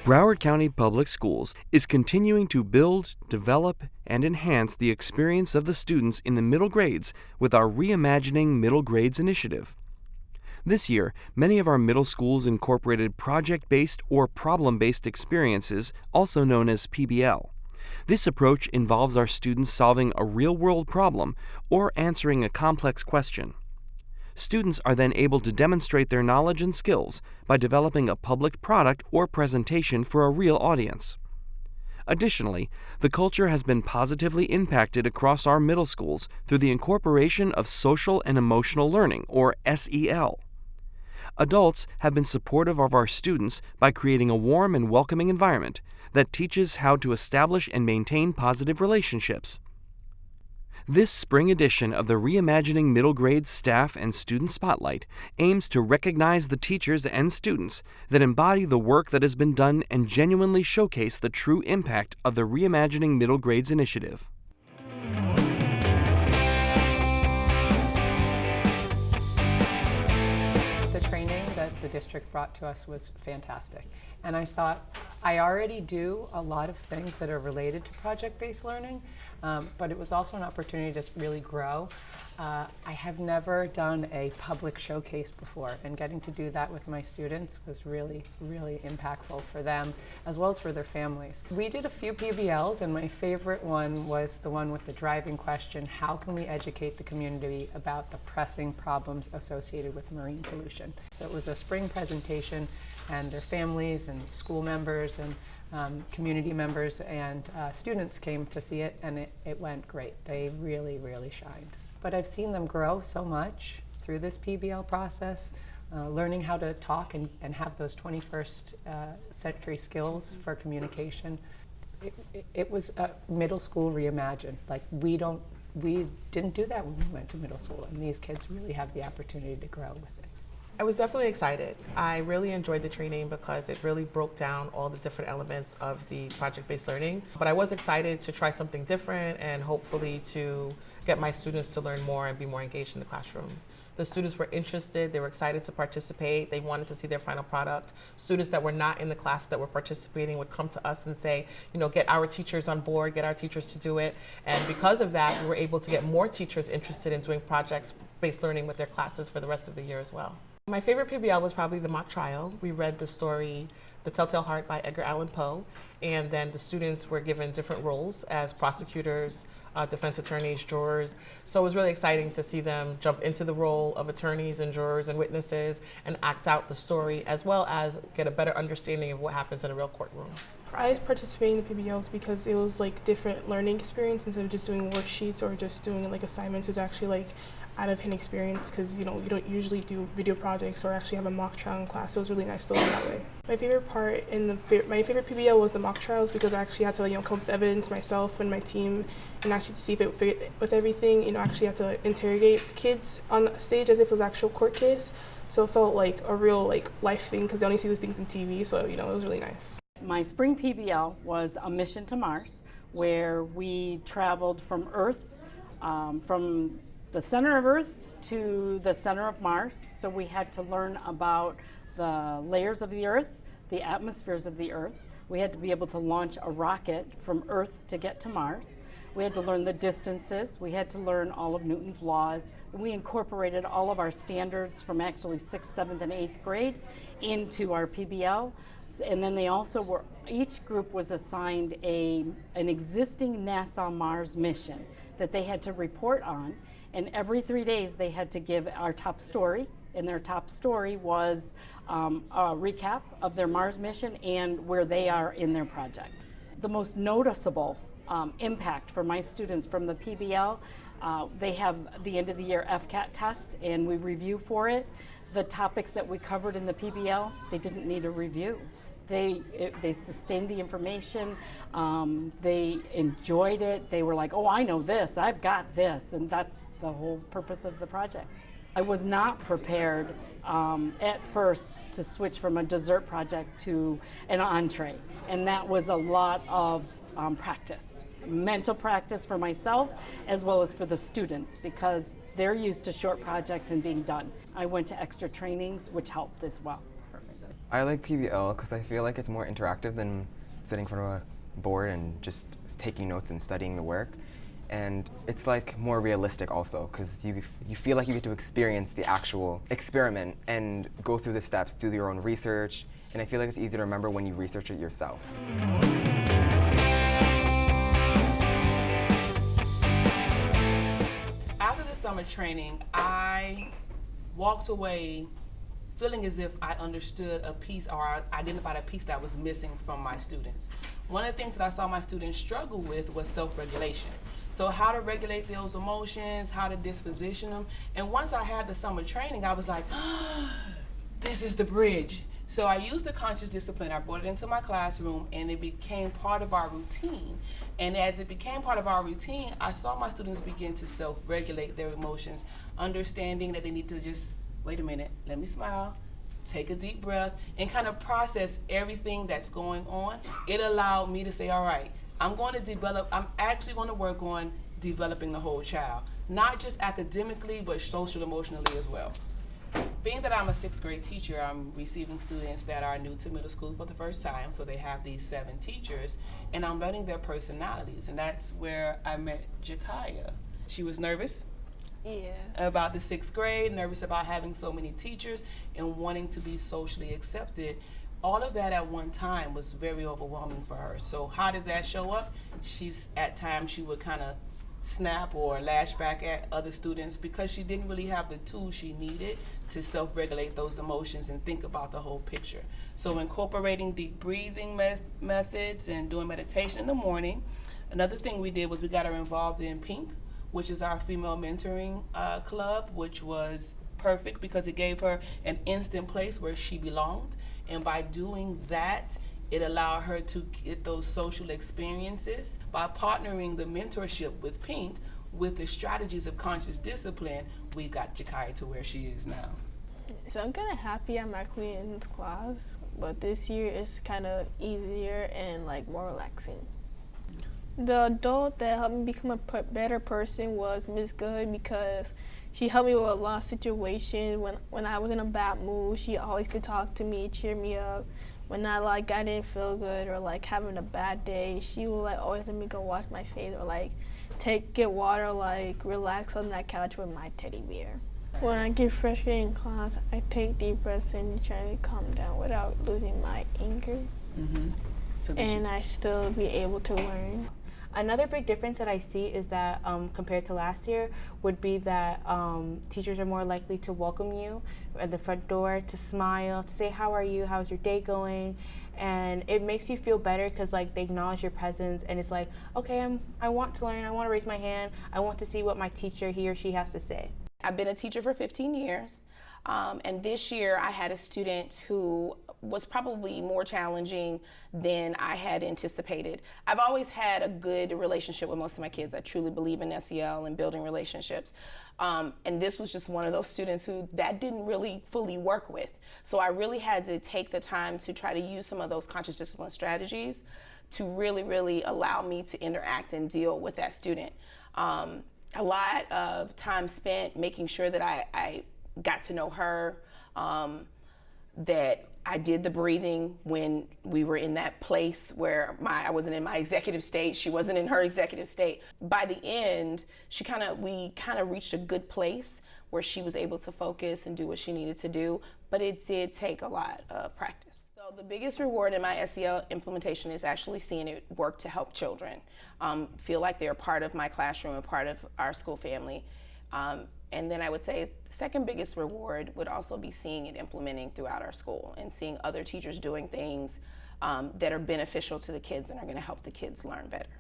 Broward County Public Schools is continuing to build, develop, and enhance the experience of the students in the middle grades with our Reimagining Middle Grades initiative. This year, many of our middle schools incorporated project-based or problem-based experiences, also known as PBL. This approach involves our students solving a real-world problem or answering a complex question. Students are then able to demonstrate their knowledge and skills by developing a public product or presentation for a real audience. Additionally, the culture has been positively impacted across our middle schools through the incorporation of social and emotional learning, or SEL. Adults have been supportive of our students by creating a warm and welcoming environment that teaches how to establish and maintain positive relationships. This spring edition of the Reimagining Middle Grades Staff and Student Spotlight aims to recognize the teachers and students that embody the work that has been done and genuinely showcase the true impact of the Reimagining Middle Grades initiative. The training that the district brought to us was fantastic. And I thought, I already do a lot of things that are related to project-based learning, but it was also an opportunity to really grow. I have never done a public showcase before, and getting to do that with my students was really, really impactful for them, as well as for their families. We did a few PBLs, and my favorite one was the one with the driving question: how can we educate the community about the pressing problems associated with marine pollution? So it was a spring presentation, and their families and school members and community members and students came to see it, and it went great. They really, really shined. But I've seen them grow so much through this PBL process, learning how to talk and have those 21st century skills for communication. It was a middle school reimagined. Like, we didn't do that when we went to middle school, and these kids really have the opportunity to grow with it. I was definitely excited. I really enjoyed the training because it really broke down all the different elements of the project-based learning. But I was excited to try something different and hopefully to get my students to learn more and be more engaged in the classroom. The students were interested, they were excited to participate, they wanted to see their final product. Students that were not in the class that were participating would come to us and say, get our teachers on board, get our teachers to do it. And because of that, we were able to get more teachers interested in doing projects-based learning with their classes for the rest of the year as well. My favorite PBL was probably the mock trial. We read the story, The Telltale Heart by Edgar Allan Poe, and then the students were given different roles as prosecutors, defense attorneys, jurors. So it was really exciting to see them jump into the role of attorneys and jurors and witnesses and act out the story, as well as get a better understanding of what happens in a real courtroom. I participated in the PBLs because it was like different learning experience instead of just doing worksheets or just doing like assignments. It's actually like out of hand experience because you don't usually do video projects or actually have a mock trial in class. So it was really nice to learn that way. My favorite part my favorite PBL was the mock trials because I actually had to come up with evidence myself and my team and actually see if it fit with everything. Actually had to interrogate kids on stage as if it was an actual court case. So it felt like a real life thing because they only see these things on TV. So it was really nice. My spring PBL was a mission to Mars, where we traveled from Earth, from the center of Earth to the center of Mars. So we had to learn about the layers of the Earth, the atmospheres of the Earth. We had to be able to launch a rocket from Earth to get to Mars. We had to learn the distances. We had to learn all of Newton's laws. We incorporated all of our standards from actually 6th, 7th, and 8th grade into our PBL. And then each group was assigned an existing NASA Mars mission that they had to report on. And every 3 days they had to give our top story, and their top story was a recap of their Mars mission and where they are in their project. The most noticeable impact for my students from the PBL, they have the end of the year FCAT test and we review for it. The topics that we covered in the PBL, they didn't need a review. They sustained the information, they enjoyed it, they were like, oh, I know this, I've got this, and that's the whole purpose of the project. I was not prepared at first to switch from a dessert project to an entree, and that was a lot of practice, mental practice for myself as well as for the students, because they're used to short projects and being done. I went to extra trainings, which helped as well. I like PBL because I feel like it's more interactive than sitting in front of a board and just taking notes and studying the work. And it's like more realistic also because you feel like you get to experience the actual experiment and go through the steps, do your own research, and I feel like it's easier to remember when you research it yourself. After the summer training, I walked away feeling as if I understood a piece or I identified a piece that was missing from my students. One of the things that I saw my students struggle with was self-regulation. So how to regulate those emotions, how to disposition them. And once I had the summer training, I was like, this is the bridge. So I used the conscious discipline, I brought it into my classroom, and it became part of our routine. And as it became part of our routine, I saw my students begin to self-regulate their emotions, understanding that they need to just, wait a minute, let me smile, take a deep breath, and kind of process everything that's going on. It allowed me to say, all right, I'm actually going to work on developing the whole child, not just academically, but social emotionally as well. Being that I'm a 6th grade teacher, I'm receiving students that are new to middle school for the first time, so they have these 7 teachers, and I'm learning their personalities, and that's where I met Jakaya. She was nervous about the 6th grade, nervous about having so many teachers, and wanting to be socially accepted. All of that at one time was very overwhelming for her. So how did that show up? At times she would kind of snap or lash back at other students because she didn't really have the tools she needed to self-regulate those emotions and think about the whole picture. So incorporating deep breathing methods and doing meditation in the morning. Another thing we did was we got her involved in Pink, which is our female mentoring club, which was perfect because it gave her an instant place where she belonged. And by doing that, it allowed her to get those social experiences. By partnering the mentorship with Pink with the strategies of conscious discipline, we got Jakaya to where she is now. So I'm kind of happy I'm actually in this class, but this year is kind of easier and like more relaxing. The adult that helped me become a better person was Miss Good because she helped me with a lot of situations. When I was in a bad mood, she always could talk to me, cheer me up. When I didn't feel good or having a bad day, she would always let me go wash my face or get water, relax on that couch with my teddy bear. When I get frustrated in class, I take deep breaths and try to calm down without losing my anger. And I still be able to learn. Another big difference that I see is that compared to last year would be that teachers are more likely to welcome you at the front door, to smile, to say, how are you, how's your day going? And it makes you feel better because they acknowledge your presence, and it's like, okay, I want to learn, I want to raise my hand, I want to see what my teacher, he or she has to say. I've been a teacher for 15 years. And this year I had a student who was probably more challenging than I had anticipated. I've always had a good relationship with most of my kids. I truly believe in SEL and building relationships. And this was just one of those students who that didn't really fully work with. So I really had to take the time to try to use some of those conscious discipline strategies to really, really allow me to interact and deal with that student. A lot of time spent making sure that I got to know her, that I did the breathing when we were in that place where I wasn't in my executive state, she wasn't in her executive state. By the end, we kind of reached a good place where she was able to focus and do what she needed to do, but it did take a lot of practice. So the biggest reward in my SEL implementation is actually seeing it work to help children feel like they're part of my classroom and part of our school family. And then I would say the second biggest reward would also be seeing it implementing throughout our school and seeing other teachers doing things that are beneficial to the kids and are going to help the kids learn better.